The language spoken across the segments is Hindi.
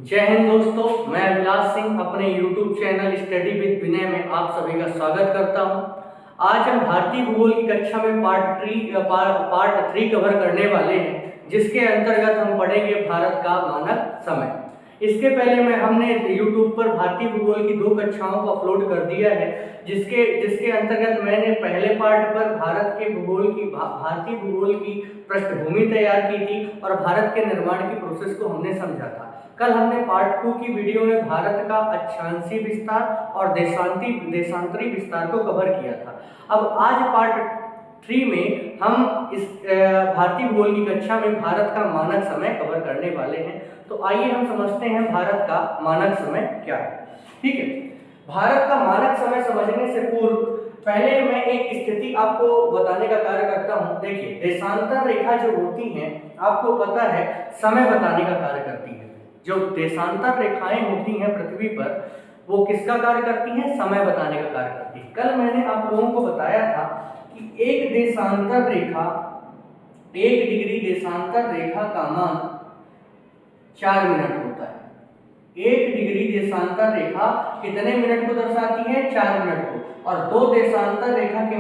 जय हिंद दोस्तों, मैं अभिलाष सिंह अपने YouTube चैनल स्टडी विद विनय में आप सभी का स्वागत करता हूं। आज हम भारतीय भूगोल की कक्षा में पार्ट 3 कवर करने वाले हैं, जिसके अंतर्गत हम पढ़ेंगे भारत का मानक समय। इसके पहले हमने YouTube पर भारतीय भूगोल की 2 कक्षाओं को अपलोड कर दिया है, जिसके अंतर्गत मैंने पहले पार्ट पर भारतीय भूगोल की पृष्ठभूमि तैयार की थी और भारत के निर्माण की प्रोसेस को हमने समझा था। कल हमने पार्ट 2 की वीडियो में भारत का अक्षांशीय विस्तार और देशांतरी विस्तार को कवर किया था। अब आज पार्ट 3 में हम इस भारतीय भूगोल की कक्षा में भारत का मानक समय कवर करने वाले हैं। तो आइए हम समझते हैं भारत का मानक समय क्या है। ठीक है, भारत का मानक समय समझने से पूर्व पहले मैं एक स्थिति आपको बताने का कार्य करता हूं। देखिए, देशांतर रेखा जो होती हैं, आपको पता है समय बताने का कार्य करती है। जो देशांतर रेखाएं होती हैं पृथ्वी पर, वो किसका कार्य करती हैं? समय बताने का कार्य करती है। कल मैंने आप लोगों को बताया था कि एक डिग्री देशांतर रेखा का मान 4 मिनट होता है। 1 डिग्री देशांतर रेखा कितने मिनट को दर्शाती है? 4 मिनट को। और दो देशांतर रेखाओं के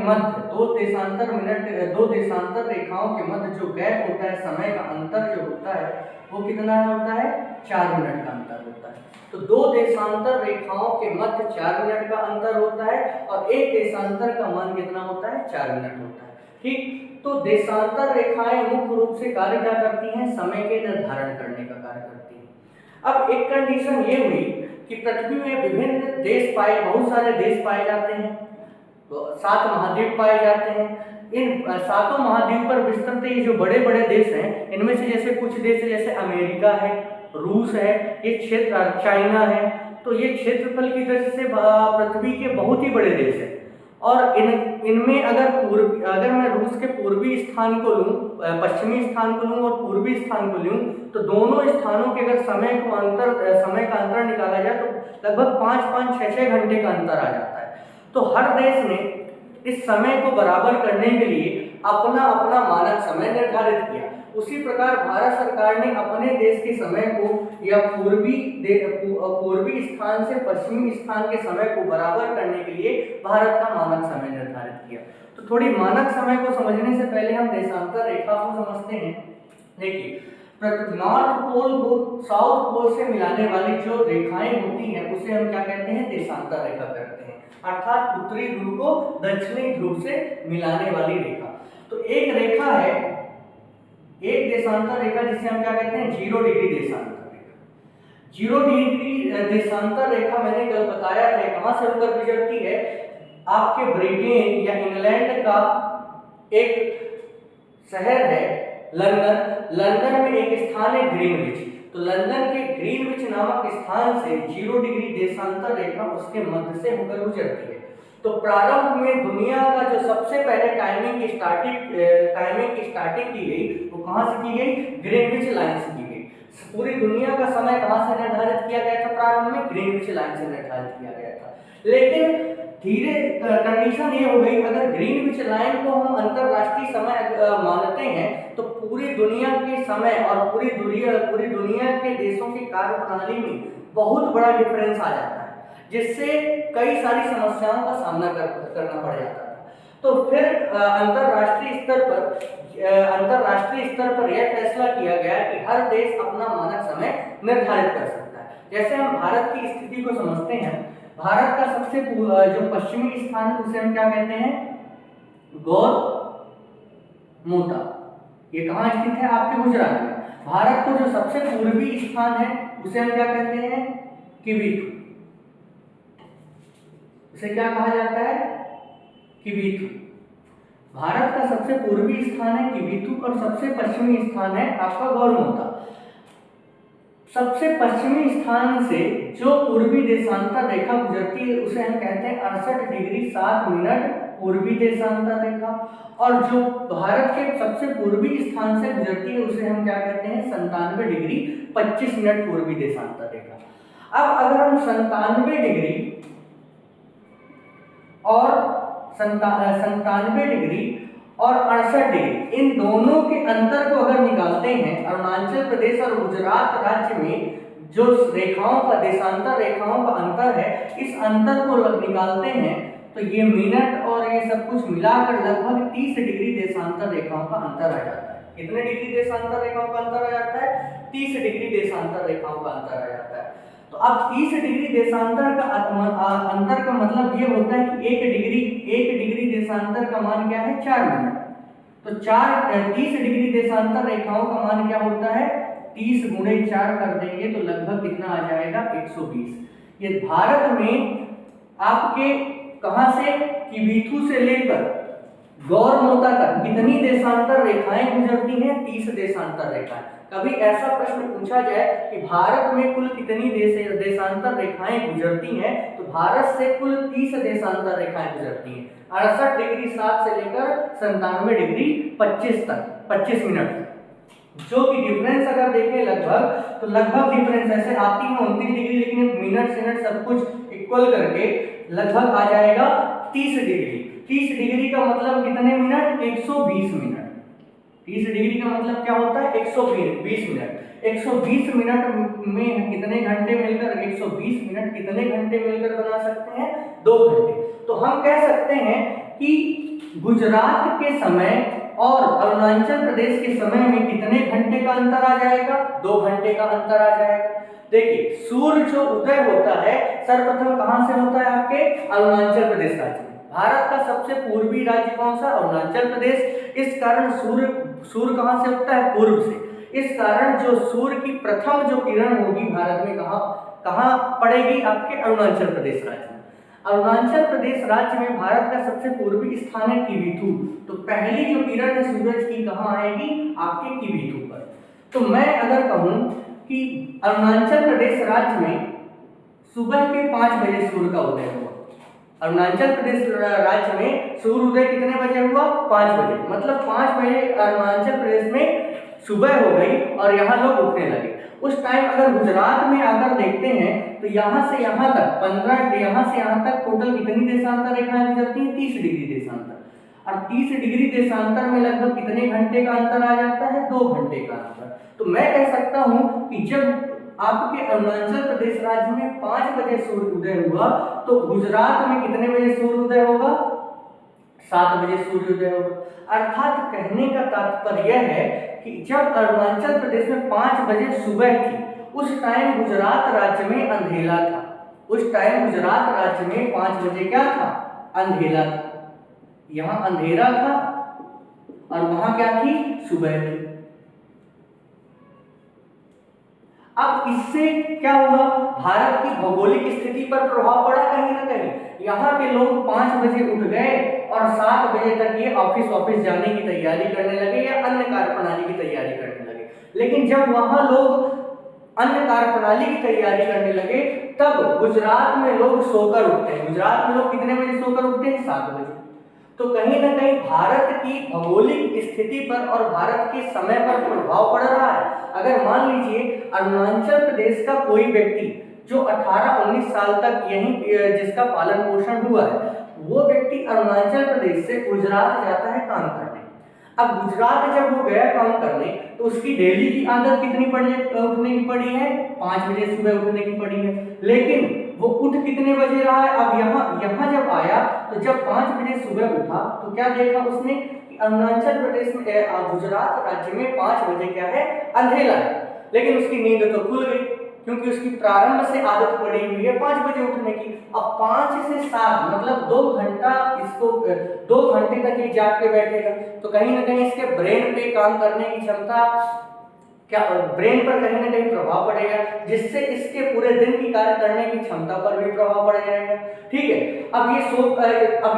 मध्य जो गैप होता है, समय का अंतर जो होता है, वो कितना होता है? 4 मिनट का अंतर होता है। तो 2 देशांतर रेखाओं के मध्य 4 मिनट का अंतर होता है और एक देशांतर का मान कितना होता है? 4 मिनट होता है। ठीक, तो देशांतर रेखाएं मुख्य रूप से कार्य क्या करती हैं? समय के निर्धारण करने का कार्य करती हैं। अब एक कंडीशन ये हुई कि पृथ्वी में विभिन्न बहुत सारे देश पाए जाते हैं, तो 7 महाद्वीप पाए जाते हैं। इन 7 महाद्वीप पर विस्तृत ये जो बड़े बड़े देश हैं, इनमें से जैसे कुछ देश जैसे अमेरिका है, रूस है, ये क्षेत्र चाइना है, तो ये क्षेत्रफल की दृष्टि से पृथ्वी के बहुत ही बड़े देश हैं। और इनमें अगर मैं रूस के पूर्वी स्थान को लूं, पश्चिमी स्थान को लूं और पूर्वी स्थान को लूं, तो दोनों स्थानों के अगर समय का अंतर निकाला जाए तो लगभग 5-6 घंटे का अंतर आ जाता है। तो हर देश ने इस समय को बराबर करने के लिए अपना अपना मानक समय निर्धारित किया। उसी प्रकार भारत सरकार ने अपने देश के समय को या पूर्वी स्थान से पश्चिमी स्थान के समय को बराबर करने के लिए भारत का मानक समय निर्धारित किया। तो थोड़ी मानक समय को समझने से पहले हम देशांतर रेखा को समझते हैं। देखिए, नॉर्थ पोल को साउथ पोल से मिलाने वाली जो रेखाएं होती हैं, उसे हम क्या कहते हैं? देशांतर रेखा कहते हैं। अर्थात उत्तरी ध्रुव को दक्षिणी ध्रुव से मिलाने वाली रेखा। तो एक रेखा है, एक देशांतर रेखा, जिसे हम क्या कहते हैं? 0 डिग्री देशांतर रेखा। 0 डिग्री देशांतर रेखा मैंने कल बताया था कहां से होकर गुजरती है? आपके ब्रिटेन या इंग्लैंड का एक शहर है लंदन में एक स्थान है ग्रीनविच। तो लंदन के ग्रीनविच नामक स्थान से 0 डिग्री देशांतर रेखा उसके मध्य से होकर गुजरती है। तो प्रारंभ में दुनिया का जो सबसे पहले टाइमिंग की स्टार्टिंग की गई, वो कहां से की गई? ग्रीनविच लाइन से की गई। पूरी दुनिया का समय कहां से निर्धारित किया गया था? प्रारंभ में ग्रीनविच लाइन से निर्धारित किया गया था। लेकिन धीरे कंडीशन ये हो गई, अगर ग्रीनविच लाइन को हम अंतरराष्ट्रीय समय मानते हैं, तो पूरी दुनिया के समय और पूरी दुनिया के देशों की कार्य प्रणाली में बहुत बड़ा डिफरेंस आ जाता है, जिससे कई सारी समस्याओं का सामना करना पड़ जाता था। तो फिर अंतरराष्ट्रीय स्तर पर यह फैसला किया गया कि हर देश अपना मानक समय निर्धारित कर सकता है। जैसे हम भारत की स्थिति को समझते हैं, भारत का सबसे जो पश्चिमी स्थान है, उसे हम क्या कहते हैं? गौरमोता। ये कहाँ स्थित है? आपके गुजरात में। भारत को जो सबसे पूर्वी स्थान है, उसे हम क्या कहते हैं? किवीथु। उसे क्या कहा जाता है? किवीथु। भारत का सबसे पूर्वी स्थान है किवीथु और सबसे पश्चिमी स्थान है आपका गौरमोता। सबसे पश्चिमी स्थान से जो पूर्वी देशांतर रेखा गुजरती है, उसे हम कहते हैं 68 डिग्री 7 मिनट पूर्वी देशांतर रेखा। और जो भारत के सबसे पूर्वी स्थान से गुजरती है, उसे हम क्या कहते हैं? 97 डिग्री 25 मिनट पूर्वी देशांतर रेखा। अब अगर हम 97 डिग्री और 68 डिग्री इन दोनों के अंतर को अगर निकालते हैं, अरुणाचल प्रदेश और गुजरात राज्य में जो रेखाओं का देशांतर रेखाओं का अंतर है, इस अंतर को निकालते हैं तो ये मिनट और ये सब कुछ मिलाकर लगभग 30 डिग्री देशांतर रेखाओं का अंतर आ जाता है। कितने डिग्री देशांतर रेखाओं का अंतर आ जाता है? 30 डिग्री देशांतर रेखाओं का अंतर आ जाता है। तो अब 30 डिग्री देशांतर का अंतर का मतलब ये होता है कि 1 डिग्री देशांतर का मान क्या है? 4 मिनट। तो 30 डिग्री देशांतर रेखाओं का मान क्या होता है? 30 गुणे 4 कर देंगे तो लगभग कितना आ जाएगा? 120। ये भारत में आपके कहां से किवीथू से लेकर गौरमोता तक कितनी देशांतर रेखाएं गुजरती हैं? 30 देशांतर रेखाएं। कभी ऐसा प्रश्न पूछा जाए कि भारत में कुल कितनी देशांतर रेखाएं गुजरती हैं, तो भारत से कुल 30 देशांतर रेखाएं गुजरती हैं। 68 डिग्री 7 से लेकर 97 डिग्री 25 तक, 25 मिनट तक। जो कि डिफरेंस अगर देखें लगभग, तो लगभग डिफरेंस ऐसे आती है 29 डिग्री, लेकिन मिनट सब कुछ इक्वल करके लगभग आ जाएगा 30 डिग्री। 30 डिग्री का मतलब कितने मिनट? 120 मिनट। 30 डिग्री का मतलब क्या होता है? 120 मिनट। 120 मिनट में कितने घंटे मिलकर 120 मिनट कितने घंटे मिलकर बना सकते हैं? 2 घंटे। तो हम कह सकते हैं कि गुजरात के समय और अरुणाचल प्रदेश के समय में कितने घंटे का अंतर आ जाएगा? 2 घंटे का अंतर आ जाएगा। देखिए, सूर्य जो उदय होता है सर्वप्रथम कहां से होता है? आपके अरुणाचल प्रदेश राज्य में। भारत का सबसे पूर्वी राज्य कौन सा? अरुणाचल प्रदेश। इस कारण सूर्य कहां से उगता है? पूर्व से। इस कारण जो सूर्य की प्रथम जो किरण होगी भारत में कहां पड़ेगी? आपके अरुणाचल प्रदेश राज्य में। अरुणाचल प्रदेश राज्य में भारत का सबसे पूर्वी स्थान है किवीथू। तो पहली जो किरण है सूरज की कहां आएगी? आपके किवीथू पर। तो मैं अगर कहूं कि अरुणाचल प्रदेश राज्य में सुबह के 5 बजे सूर्य का उदय हुआ। अरुणाचल प्रदेश राज्य में सूर्य उदय कितने बजे हुआ? 5 बजे। मतलब 5 बजे अरुणाचल प्रदेश में सुबह हो गई और यहाँ लोग उठने लगे। उस टाइम अगर गुजरात में आकर देखते हैं तो यहाँ से यहाँ तक 15, यहाँ से यहाँ तक टोटल कितनी देशांतर रेखाएं गुजरती हैं? 30 डिग्री देशांतर। और 30 डिग्री देशांतर में लगभग कितने घंटे का अंतर आ जाता है? 2 घंटे का अंतर। तो मैं कह सकता हूँ कि जब आपके अरुणाचल प्रदेश राज्य में 5 बजे सूर्य उदय हुआ, तो गुजरात में कितने बजे सूर्य उदय होगा? 7 बजे सूर्य उदय होगा। अर्थात कहने का तात्पर्य यह है कि जब अरुणाचल प्रदेश में 5 बजे सुबह थी, उस टाइम गुजरात राज्य में अंधेरा था। उस टाइम गुजरात राज्य में 5 बजे क्या था? अंधेरा था। यहाँ अंधेरा था और वहां क्या थी? सुबह थी। अब इससे क्या हुआ? भारत की भौगोलिक स्थिति पर प्रभाव पड़ा कहीं ना कहीं। यहाँ के लोग 5 बजे उठ गए और 7 बजे तक ये ऑफिस जाने की तैयारी करने लगे या अन्य कार्यप्रणाली की तैयारी करने लगे। लेकिन जब वहाँ लोग अन्य कार्यप्रणाली की तैयारी करने लगे, तब गुजरात में लोग सोकर उठते हैं। गुजरात में लोग कितने बजे सोकर उठते हैं? 7 बजे। तो कहीं ना कहीं भारत की भौगोलिक स्थिति पर और भारत के समय पर प्रभाव पड़ रहा है। अगर मान लीजिए अरुणाचल प्रदेश का कोई व्यक्ति जो 18-19 साल तक यहीं जिसका पालन पोषण हुआ है, वो व्यक्ति अरुणाचल प्रदेश से गुजरात जाता है काम करने। अब गुजरात जब वो गया काम करने, तो उसकी डेली की आदत कितनी उठने की पड़ी है? 5 बजे सुबह उठने की पड़ी है। लेकिन वो उठ कितने बजे रहा है? अब यहाँ जब आया तो जब 5 बजे सुबह उठा तो क्या देखा उसने कि अरुणाचल प्रदेश में गुजरात राज्य में 5 बजे क्या है? अंधेरा है। लेकिन उसकी नींद तो खुल गई, क्योंकि उसकी प्रारंभ से आदत पड़ी हुई है 5 बजे उठने की। अब 5 से 7 मतलब 2 घंटा इसको 2 घंटे तक ये जाग के बैठेगा, तो कहीं ना कहीं इसके ब्रेन पे काम करने की क्षमता, क्या ब्रेन पर कहीं ना कहीं प्रभाव पड़ेगा, जिससे इसके पूरे दिन की कार्य करने की क्षमता पर भी प्रभाव पड़ जाएगा। ठीक है। अब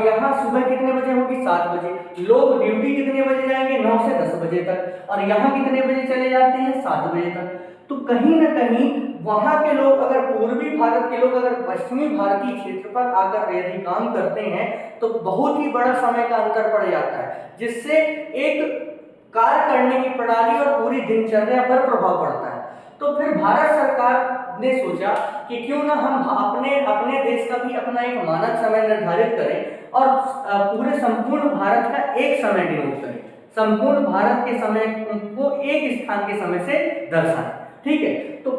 यहाँ सुबह कितने बजे होगी? 7 बजे। लोग ड्यूटी कितने बजे जाएंगे? 9 से 10 बजे तक। और यहाँ कितने बजे चले जाते हैं? 7 बजे तक। तो कहीं ना कहीं वहां के लोग अगर पूर्वी भारत के लोग अगर पश्चिमी भारतीय क्षेत्र पर आकर यदि काम करते हैं, तो बहुत ही बड़ा समय का अंतर पड़ जाता है, जिससे एक कार्य करने की प्रणाली और पूरी दिनचर्या पर प्रभाव पड़ता है। तो फिर भारत सरकार ने सोचा कि क्यों ना हम अपने देश का भी अपना एक मानक समय निर्धारित करें और पूरे संपूर्ण भारत का एक समय डिनोट करें, संपूर्ण भारत के समय को एक स्थान के समय से दर्शाएं। ठीक है। तो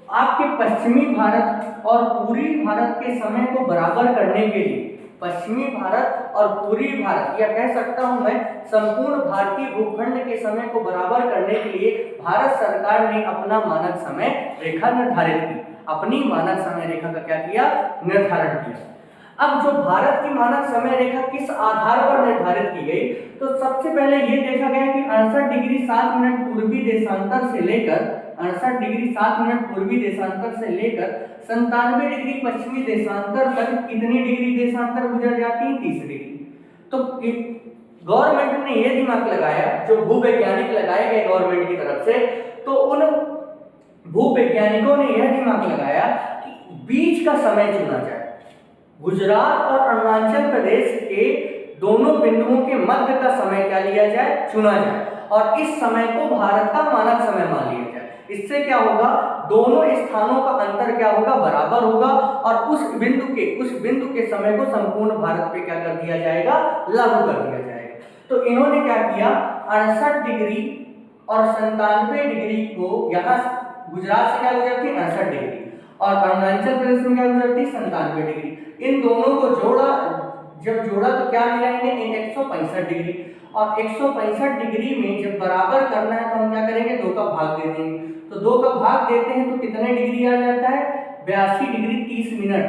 आपके पश्चिमी भारत और पूर्वी भारत के समय को बराबर करने के लिए, पश्चिमी भारत और पूर्वी भारत या कह सकता हूं मैं संपूर्ण भारतीय भूखंड के समय को बराबर करने के लिए भारत सरकार ने अपना मानक समय रेखा निर्धारित की, अपनी मानक समय रेखा का क्या किया, निर्धारण किया। अब जो भारत की मानक समय रेखा किस आधार पर निर्धारित की गई, तो सबसे पहले ये देखा गया कि 68 डिग्री 7 मिनट पूर्वी देशांतर से लेकर 68 डिग्री 7 मिनट पूर्वी देशांतर से लेकर 97 डिग्री पश्चिमी देशांतर तक कितनी डिग्री देशांतर गुजर जाती है, 30 डिग्री। तो गवर्नमेंट ने ये दिमाग लगाया, जो भूवैज्ञानिक लगाए गए गवर्नमेंट की तरफ से, तो उन भूवैज्ञानिकों ने यह दिमाग लगाया कि बीच का समय चुना जाए, गुजरात और अरुणाचल प्रदेश के दोनों बिंदुओं के मध्य का समय क्या लिया जाए, चुना जाए, और इस समय को भारत का मानक समय मान लिया जाए। इससे क्या होगा, दोनों स्थानों का अंतर क्या होगा, बराबर होगा, और उस बिंदु के समय को संपूर्ण भारत पे क्या कर दिया जाएगा, लागू कर दिया जाएगा। तो इन्होंने क्या किया, 68 डिग्री और 97 डिग्री को यहाँ गुजरात से क्या गुजरती है, 68 डिग्री, और अरुणाचल प्रदेश में क्या गुजरती है, 97 डिग्री। इन दोनों को जोड़ा, जब जोड़ा तो क्या मिला इन्हें, 165 डिग्री, और 165 डिग्री में जब बराबर करना है तो हम क्या करेंगे, 2 का भाग दे देंगे। तो 2 का भाग देते हैं तो कितने डिग्री आ जाता है, 82 डिग्री 30 मिनट,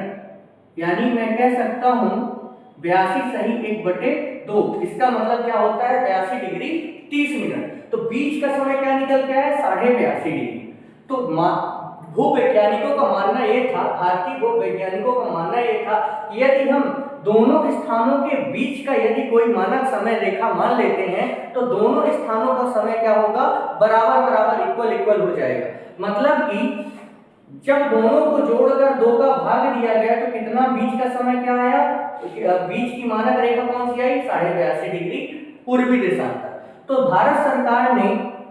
यानी मैं कह सकता हूं 82 सही 1/2, इसका मतलब क्या होता है, 82 डिग्री 30 मिनट। तो बीच का समय क्या निकल के आया, 82.5 डिग्री। तो भूवैज्ञानिकों का मानना यह था, भारतीय भूवैज्ञानिकों का मानना यह था कि यदि हम दोनों स्थानों के बीच का यदि कोई मानक समय रेखा मान लेते हैं तो दोनों स्थानों का समय क्या होगा, बराबर बराबर इक्वल हो जाएगा। मतलब कि जब दोनों को जोड़कर 2 का भाग दिया गया तो कितना बीच का समय क्या आया, बीच की मानक रेखा कौन सी आई, 82.5 डिग्री पूर्वी देशांतर। तो भारत सरकार ने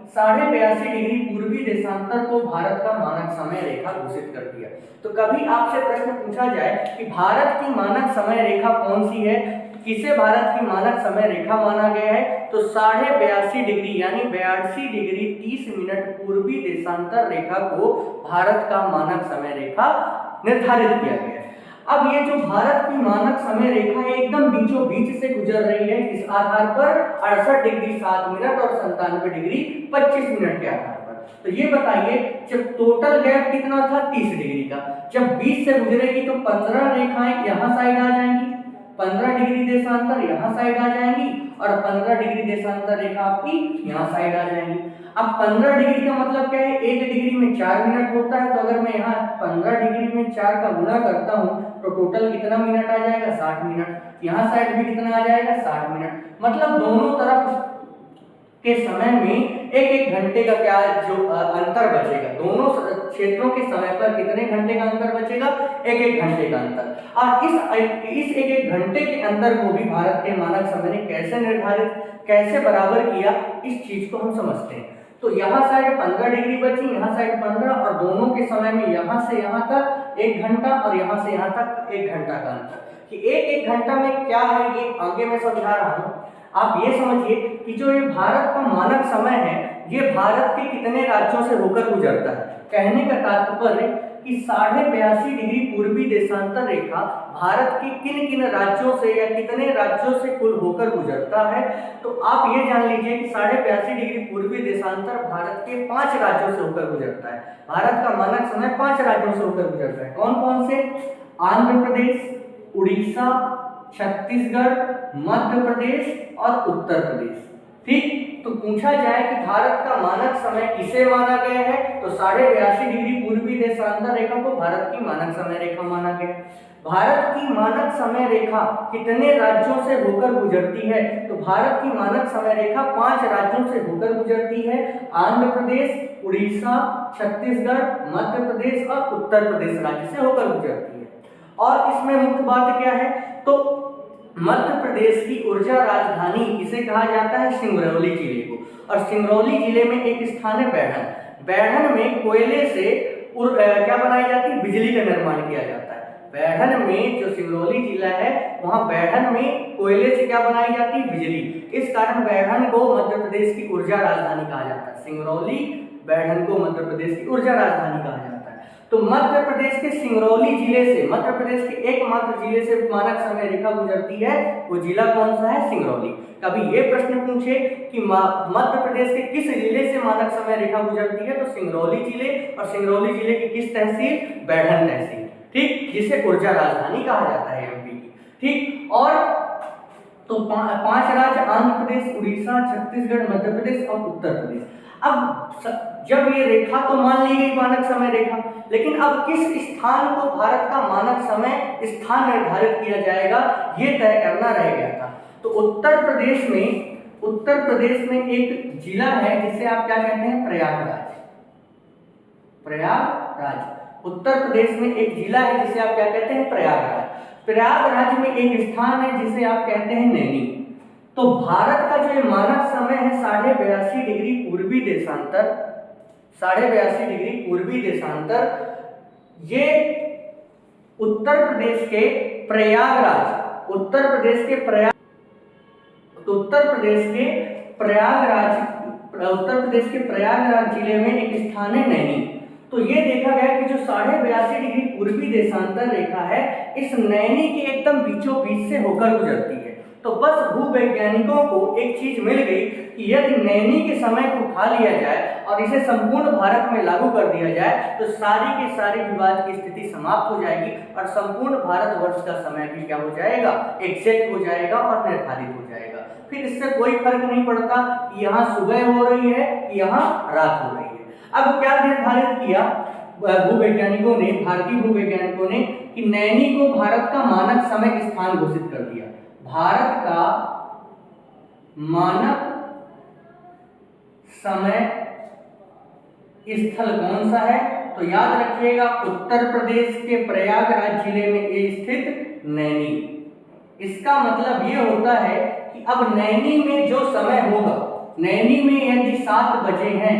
82.5 डिग्री पूर्वी देशांतर को भारत का मानक समय रेखा घोषित कर दिया। तो कभी आपसे प्रश्न पूछा जाए कि भारत की मानक समय रेखा कौन सी है, तो किसे भारत की मानक समय रेखा माना गया है, तो 82.5 डिग्री यानी 82 डिग्री 30 मिनट पूर्वी देशांतर रेखा को भारत का मानक समय रेखा निर्धारित किया गया है। अब ये जो भारत की मानक समय रेखा है एकदम बीचों बीच से गुजर रही है, इस आधार पर 68 डिग्री 7 मिनट और 97 डिग्री 25 मिनट के आधार पर। तो ये बताइए, जब टोटल गैप कितना था, 30 डिग्री का, जब बीच से गुजरेगी तो 15 रेखाएं यहाँ साइड आ जाएंगी, 15 डिग्री देशांतर यहाँ साइड आ जाएंगी, और 15 डिग्री देशांतर रेखा आपकी यहाँ साइड आ जाएंगी। अब 15 डिग्री का मतलब क्या है, 1 डिग्री में 4 मिनट होता है, तो अगर मैं यहाँ 15 डिग्री में 4 का गुणा करता हूँ तो टोटल कितना मिनट आ जाएगा, 60 मिनट। यहाँ साइड भी कितना आ जाएगा, 60 मिनट। मतलब दोनों तरफ के समय में एक घंटे का क्या जो अंतर बचेगा, दोनों क्षेत्रों के समय पर कितने घंटे का अंतर बचेगा, एक घंटे का अंतर। और इस एक घंटे के अंतर को भी भारत के मानक समय ने कैसे निर्धारित, कैसे बराबर किया, इस चीज को हम समझते हैं। तो यहाँ साइड 15 डिग्री बची, यहाँ साइड 15, और दोनों के समय में यहाँ से यहाँ तक 1 घंटा और यहाँ से यहाँ तक 1 घंटा का अंतर। कि एक घंटा में क्या है ये आगे मैं समझा रहा हूँ। आप ये समझिए कि जो ये भारत का मानक समय है ये भारत के कितने राज्यों से होकर गुजरता है। कहने का तात्पर्य कि 82.5 डिग्री पूर्वी देशांतर रेखा भारत के किन किन राज्यों से या कितने राज्यों से कुल होकर गुजरता है। तो आप ये जान लीजिए कि 82.5 डिग्री पूर्वी देशांतर भारत के 5 राज्यों से होकर गुजरता है। भारत का मानक समय 5 राज्यों से होकर गुजरता है। कौन कौन से? आंध्र प्रदेश, उड़ीसा, छत्तीसगढ़, मध्य प्रदेश और उत्तर प्रदेश। ठीक, तो पूछा जाए कि भारत का मानक समय किसे माना गया है, तो 82.5 डिग्री पूर्वी देशांतर रेखा को भारत की मानक समय रेखा माना गया। भारत की मानक समय रेखा कितने राज्यों से होकर गुजरती है, तो भारत की मानक समय रेखा 5 राज्यों से होकर गुजरती है। आंध्र प्रदेश, उड़ीसा, छत्तीसगढ़, मध्य प्रदेश और उत्तर प्रदेश राज्य से होकर गुजरती है। और इसमें मुख्य बात क्या है, तो मध्य प्रदेश की ऊर्जा राजधानी इसे कहा जाता है सिंगरौली जिले को, और सिंगरौली जिले में एक स्थान है बैढ़न। बैढ़न में कोयले से क्या बनाई जाती है, बिजली का निर्माण किया जाता है। बैढ़न में जो सिंगरौली जिला है वहाँ बैढ़न में कोयले से क्या बनाई जाती है, बिजली। इस कारण बैढ़न को मध्य प्रदेश की ऊर्जा राजधानी कहा जाता है। सिंगरौली बैढ़न को मध्य प्रदेश की ऊर्जा राजधानी कहा जाता है। तो मध्य प्रदेश के सिंगरौली जिले से, मध्य प्रदेश के एकमात्र जिले से मानक समय रेखा गुजरती है, वो जिला कौन सा है? सिंगरौली। कभी ये प्रश्न पूछे कि मध्य प्रदेश के किस जिले से मानक समय रेखा गुजरती है, तो सिंगरौली जिले, और सिंगरौली जिले की किस तहसील? बैढ़न तहसील, ठीक, जिसे ऊर्जा राजधानी कहा जाता है एमपी की, ठीक। और तो 5 राज्य आंध्र प्रदेश, उड़ीसा, छत्तीसगढ़, मध्य प्रदेश और उत्तर प्रदेश। अब जब ये रेखा तो मान ली गई मानक समय रेखा, लेकिन अब किस स्थान को भारत का मानक समय स्थान निर्धारित किया जाएगा, ये तय करना रह गया था। तो उत्तर प्रदेश में एक जिला है जिसे आप क्या कहते हैं? प्रयागराज। प्रयागराज उत्तर प्रदेश में एक जिला है जिसे आप क्या कहते हैं? प्रयागराज। प्रयागराज में एक स्थान है जिसे आप कहते हैं नैनी। तो भारत का जो ये मानक समय है 82.5 डिग्री पूर्वी देशांतर, 82.5 डिग्री पूर्वी देशांतर, ये उत्तर प्रदेश के प्रयागराज, उत्तर प्रदेश के प्रयागराज जिले में एक स्थान है नैनी। तो ये देखा गया कि जो 82.5 डिग्री पूर्वी देशांतर रेखा है, इस नैनी के एकदम बीचों बीच से होकर गुजरती है। तो बस भूवैज्ञानिकों को एक चीज मिल गई कि यदि नैनी के समय को उठा लिया जाए और इसे संपूर्ण भारत में लागू कर दिया जाए, तो सारी की सारी विवाद की स्थिति समाप्त हो जाएगी और संपूर्ण भारतवर्ष का समय भी क्या हो जाएगा? एग्जैक्ट हो जाएगा और निर्धारित हो जाएगा। फिर इससे कोई फर्क नहीं पड़ता कि यहाँ सुबह हो रही है कि यहाँ रात हो रही है। अब क्या निर्धारित किया भूवैज्ञानिकों ने, भारतीय भूवैज्ञानिकों ने, कि नैनी को भारत का मानक समय स्थान घोषित कर दिया। भारत का मानक समय स्थल कौन सा है? तो याद रखिएगा, उत्तर प्रदेश के प्रयागराज जिले में स्थित नैनी। इसका मतलब ये होता है कि अब नैनी में जो समय होगा, नैनी में यदि 7 बजे हैं,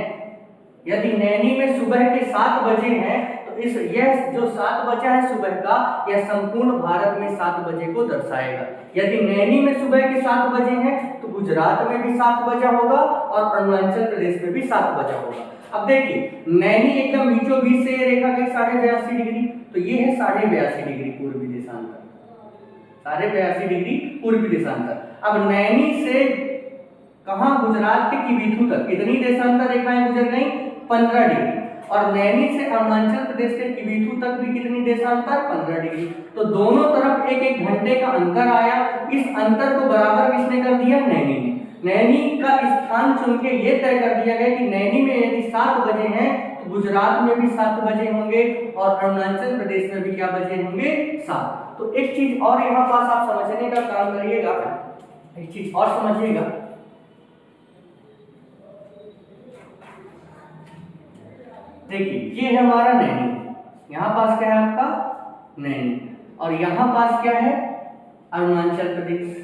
यदि नैनी में सुबह के 7 बजे हैं, तो यह जो 7 बजा है सुबह का, यह संपूर्ण भारत में 7 बजे को दर्शाएगा। यदि नैनी में सुबह के 7 बजे हैं, तो गुजरात में भी 7 बजा होगा और अरुणाचल प्रदेश में भी 7 बजा होगा। अब देखिए, नैनी एकदम बीचों बीच से रेखा गई 82.5 डिग्री, तो ये है 82.5 डिग्री पूर्वी देशांतर, 82.5 डिग्री पूर्वी देशांतर। अब नैनी से कहां? गुजरात के किबीथू तक कितनी देशांतर रेखाएं गुजर गई? 15 डिग्री। और नैनी से अरुणाचल प्रदेश के किबीथू तक भी कितनी देशांतर? 15 डिग्री। तो दोनों तरफ 1-1 घंटे का अंतर आया। इस अंतर को बराबर किसने कर दिया? नैनी ने। नैनी का स्थान चुन के ये तय कर दिया गया कि नैनी में यदि 7 बजे हैं, तो गुजरात में भी 7 बजे होंगे और अरुणाचल प्रदेश में भी क्या बजे होंगे? 7। तो एक चीज और यहाँ पास आप समझने का काम करिएगा, एक चीज और समझिएगा। देखिए, ये है हमारा नैनी, यहाँ पास क्या है आपका? नैनी, और यहाँ पास क्या है? अरुणाचल प्रदेश,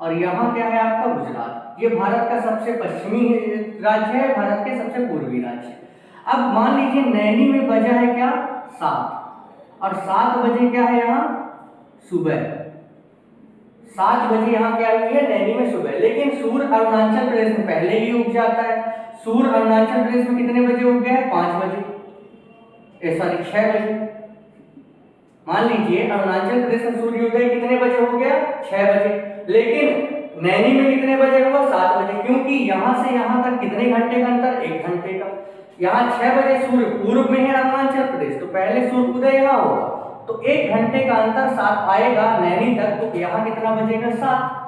और यहाँ क्या है आपका? गुजरात। ये भारत का सबसे पश्चिमी राज्य है, भारत के सबसे पूर्वी राज्य। अब मान लीजिए नैनी में बजा है क्या? 7, और 7 बजे क्या है यहाँ? सुबह। 7 बजे यहाँ क्या हुई है? नैनी में सुबह। लेकिन सूर्य अरुणाचल प्रदेश में पहले ही उग जाता है। सूर्य अरुणाचल प्रदेश में कितने बजे उग गया है? 5 बजे, 6 बजे। मान लीजिए अरुणाचल प्रदेश में सूर्योदय कितने बजे हो गया? 6 बजे। लेकिन नैनी में कितने बजे हुआ? 7 बजे, क्योंकि यहाँ से यहाँ तक कितने घंटे का अंतर? 1 घंटे का। यहाँ 6 बजे सूर्य पूर्व में है अरुणाचल प्रदेश, तो पहले सूर्य उदय यहाँ होगा, तो 1 घंटे का अंतर 7 आएगा नैनी तक। तो यहाँ कितना बजेगा? 7।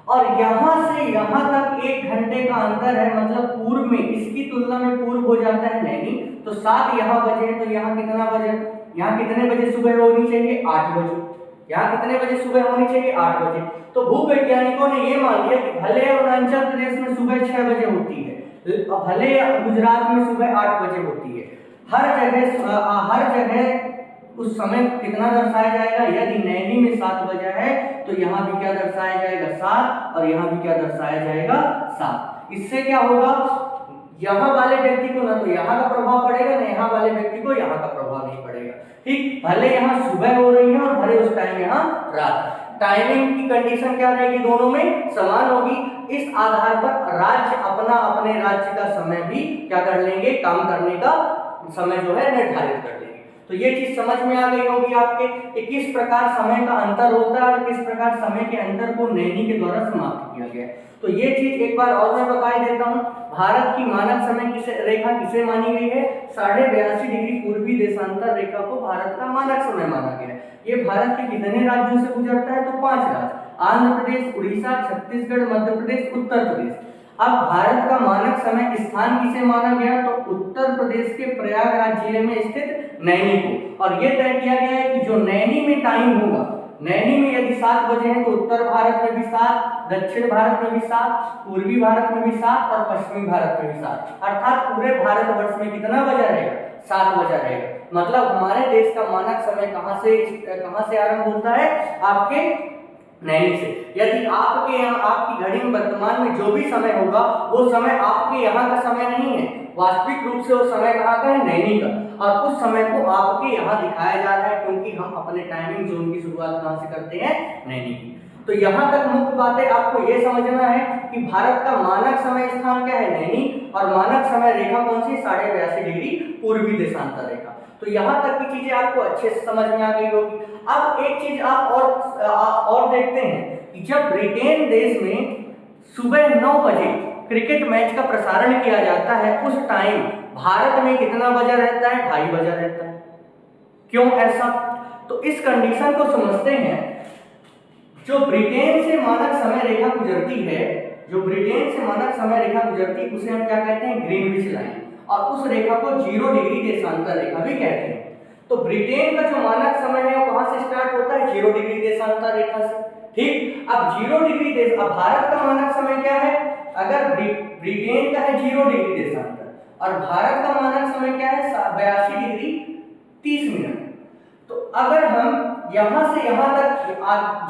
और यहाँ से यहाँ तक 1 घंटे का अंतर है, मतलब पूर्व में, इसकी तुलना में पूर्व हो जाता है नैनी। तो 7 यहाँ बजे, तो यहाँ कितना बजे? यहाँ कितने बजे सुबह होनी चाहिए? 8 बजे। यहाँ कितने बजे सुबह होनी चाहिए? 8 बजे। तो भूवैज्ञानिकों ने ये मान लिया कि भले अरुणाचल प्रदेश में सुबह 6 बजे होती है, भले गुजरात में सुबह 8 बजे होती है, हर जगह उस समय कितना दर्शाया जाएगा? यदि नैनी में 7 बजा है, तो यहाँ भी क्या दर्शाया जाएगा? 7, और यहाँ भी क्या दर्शाया जाएगा? 7। इससे क्या होगा? यहाँ वाले व्यक्ति को ना तो यहाँ का प्रभाव पड़ेगा, ना यहाँ वाले व्यक्ति को यहाँ का प्रभाव नहीं पड़ेगा। ठीक, भले यहाँ सुबह हो रही है और भले उस टाइम यहाँ रात। टाइमिंग की कंडीशन क्या रहेगी? दोनों में समान होगी। इस आधार पर राज्य अपने राज्य का समय भी क्या कर लेंगे? काम करने का समय जो है निर्धारित कर लेंगे। तो ये चीज समझ में आ गई होगी आपके कि किस प्रकार समय का अंतर होता है और किस प्रकार समय के अंतर को नैनी के द्वारा समाप्त किया गया है। तो ये चीज एक बार और मैं बता देता हूँ। भारत की मानक समय रेखा किसे मानी गई है? 82.5 डिग्री पूर्वी देशांतर रेखा को भारत का मानक समय माना गया है। ये भारत के कितने राज्यों से गुजरता है? तो 5 राज्य, आंध्र प्रदेश, उड़ीसा, छत्तीसगढ़, मध्य प्रदेश, उत्तर प्रदेश। अब भारत का मानक समय स्थान किसे माना गया? तो उत्तर प्रदेश के प्रयागराज जिले में स्थित नैनी को। और यह तय किया गया है कि जो नैनी में टाइम होगा, नैनी में यदि 7 बजे हैं तो उत्तर भारत में भी 7, दक्षिण भारत में भी 7, पूर्वी भारत में भी 7 और पश्चिमी भारत में भी 7, अर्थात पूरे भारतवर्ष में कितना बजा रहेगा? 7 बजा रहेगा। मतलब हमारे देश का मानक समय कहां से आरंभ होता है? आपके नैनी से। यदि आपके यहाँ आपकी घड़ी में वर्तमान में जो भी समय होगा वो समय आपके यहाँ का समय नहीं है, वास्तविक रूप से वो समय कहाँ का है? नैनी का। और उस समय को आपके यहाँ दिखाया जा रहा है क्योंकि हम अपने टाइमिंग जोन की शुरुआत कहाँ से करते हैं? नैनी की। तो यहाँ तक मुख्य बातें आपको ये समझना है कि भारत का मानक समय स्थान क्या है? नैनी। और मानक समय रेखा कौन सी? 82.5 डिग्री पूर्वी देशांतर रेखा। तो यहाँ तक की चीजें आपको अच्छे से समझ में आ गई होगी। अब एक चीज आप और देखते हैं कि जब ब्रिटेन देश में सुबह 9 बजे क्रिकेट मैच का प्रसारण किया जाता है, उस टाइम भारत में कितना बजा रहता है? 2:30 बजा रहता है। क्यों ऐसा? तो इस कंडीशन को समझते हैं। जो ब्रिटेन से मानक समय रेखा गुजरती है, उसे हम क्या कहते हैं? Greenwich line. और उस रेखा को 0 डिग्री देशांतर रेखा भी कहते हैं। तो ब्रिटेन का जो मानक समय है वो कहां से स्टार्ट होता है? 0 डिग्री देशांतर रेखा से। ठीक, अब 0 डिग्री अब भारत का मानक समय क्या है? अगर ब्रिटेन का है 0 डिग्री देशांतर और भारत का मानक समय क्या है? 82 डिग्री 30 मिनट। तो अगर हम यहां से यहां तक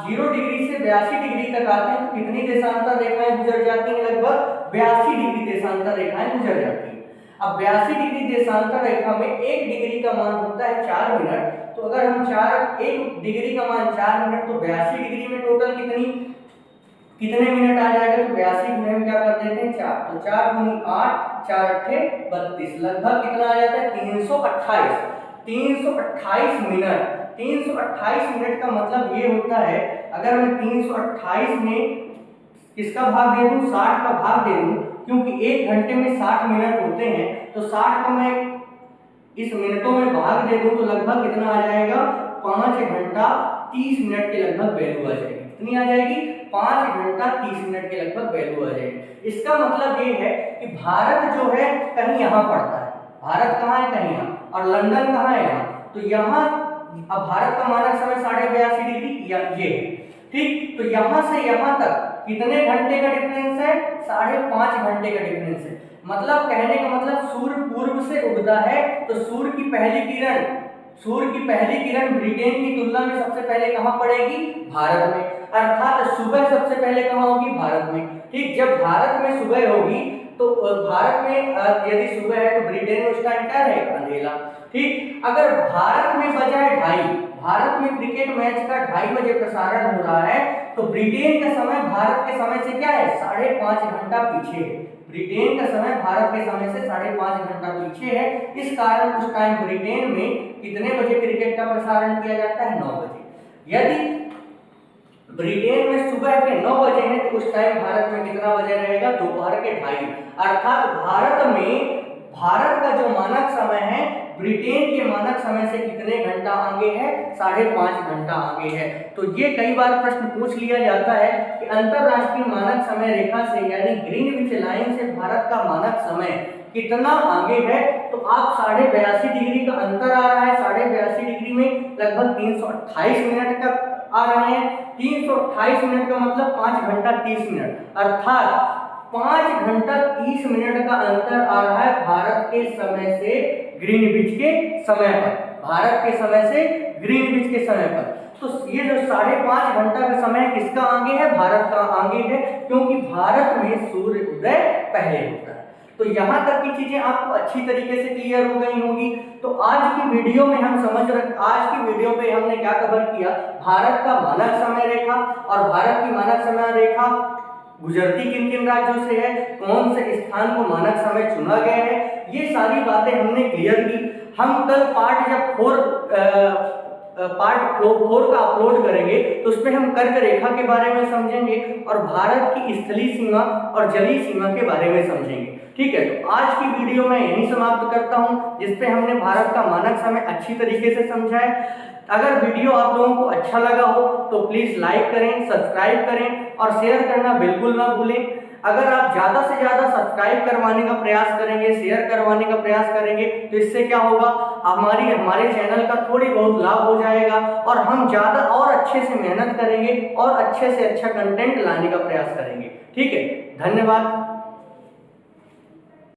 0 डिग्री से 82 डिग्री तक आते हैं तो कितनी देशांतर रेखाएं गुजर जाती हैं? लगभग 82 डिग्री देशांतर रेखाएं गुजर जाती हैं। अब 82 डिग्री देशांतर रेखा में 1 डिग्री का मान होता है 4 मिनट। तो अगर हम 1 डिग्री का मान 4 मिनट, तो 82 डिग्री में टोटल कितने मिनट आ जाएगा? तो 82 में हम क्या कर देते हैं? 4। तो 4 × 8, 4 × 32, लगभग कितना आ जाता है? 328 मिनट। 328 मिनट का मतलब ये होता है, अगर मैं 328 में किसका भाग दे दूं? 60 का भाग दे दूं, क्योंकि 1 घंटे में 60 मिनट होते हैं। तो 60 का मैं इस मिनटों में भाग दे दूं तो लगभग कितना आ जाएगा? 5 घंटा 30 मिनट के लगभग वैल्यू आ जाएगी। कितनी आ जाएगी? 5 घंटा 30 मिनट के लगभग वैल्यू आ जाएगी। इसका मतलब ये है कि भारत जो है कहीं यहाँ पड़ता है। भारत कहाँ है? कहीं यहाँ। और लंदन कहाँ है? यहाँ। तो यहाँ अब भारत का मानक समय 82.5 डिग्री या ये है। ठीक, तो यहाँ से यहाँ तक कितने घंटे का डिफरेंस है? 5.5 घंटे का डिफरेंस है। मतलब कहने का मतलब सूर्य पूर्व से उगता है तो सूर्य की पहली किरण ब्रिटेन की तुलना में सबसे पहले कहाँ पड़ेगी? भारत में। अर्थात सुबह सबसे पहले कहाँ होगी? भारत में। ठीक, जब भारत में सुबह होगी तो भारत में यदि सुबह है तो ब्रिटेन में उस टाइम क्या रहेगा? अंधेरा। ठीक, अगर भारत में बजा है 2:30, भारत में क्रिकेट मैच का 2:30 बजे प्रसारण हो रहा है, तो ब्रिटेन का समय भारत के समय से क्या है? 5.5 घंटा पीछे है। ब्रिटेन का समय भारत के समय से 5.5 घंटा पीछे है। इस कारण उस टाइम ब्रिटेन में कितने बजे क्रिकेट का प्रसारण किया जाता है? 9 बजे। यदि ब्रिटेन में सुबह के 9 बजे हैं तो उस टाइम भारत में कितना बजे रहेगा? दोपहर के 2:30। अर्थात भारत का जो मानक समय है ब्रिटेन के मानक समय से कितने घंटा आगे है? 5.5 घंटा आगे है। तो ये कई बार प्रश्न पूछ लिया जाता है कि अंतरराष्ट्रीय मानक समय रेखा से यानी ग्रीनविच लाइन से भारत का मानक समय कितना आगे है? तो आप 82.5 डिग्री का अंतर आ रहा है। 82.5 डिग्री में लगभग 328 मिनट का आ रहे हैं। 328 मिनट का मतलब 5 घंटा 30 मिनट, अर्थात 5 घंटा 30 मिनट का अंतर आ रहा है भारत के समय से ग्रीनविच के समय पर। भारत के समय से ग्रीनविच के समय पर। तो ये जो 5.5 घंटा का समय किसका आगे है? भारत का आगे है, क्योंकि भारत में सूर्य उदय पहले होता है। तो यहाँ तक की चीजें आपको अच्छी तरीके से क्लियर हो गई होंगी। तो आज की वीडियो में आज की वीडियो पे हमने क्या कवर किया? भारत का मानक समय रेखा और भारत की मानक समय रेखा गुजरती किन किन राज्यों से है, कौन से स्थान को मानक समय चुना गया है, ये सारी बातें हमने क्लियर की। हम कल पार्ट जब पार्ट 4 का अपलोड करेंगे तो उसमें हम कर्क रेखा के बारे में समझेंगे और भारत की स्थलीय सीमा और जलीय सीमा के बारे में समझेंगे। ठीक है, तो आज की वीडियो मैं यहीं समाप्त करता हूं, जिसपे हमने भारत का मानक समय अच्छी तरीके से समझा है। अगर वीडियो आप लोगों को अच्छा लगा हो तो प्लीज लाइक करें, सब्सक्राइब करें और शेयर करना बिल्कुल ना भूलें। अगर आप ज्यादा से ज्यादा सब्सक्राइब करवाने का प्रयास करेंगे, शेयर करवाने का प्रयास करेंगे, तो इससे क्या होगा, हमारे चैनल का थोड़ी बहुत लाभ हो जाएगा और हम ज्यादा और अच्छे से मेहनत करेंगे और अच्छे से अच्छा कंटेंट लाने का प्रयास करेंगे। ठीक है, धन्यवाद।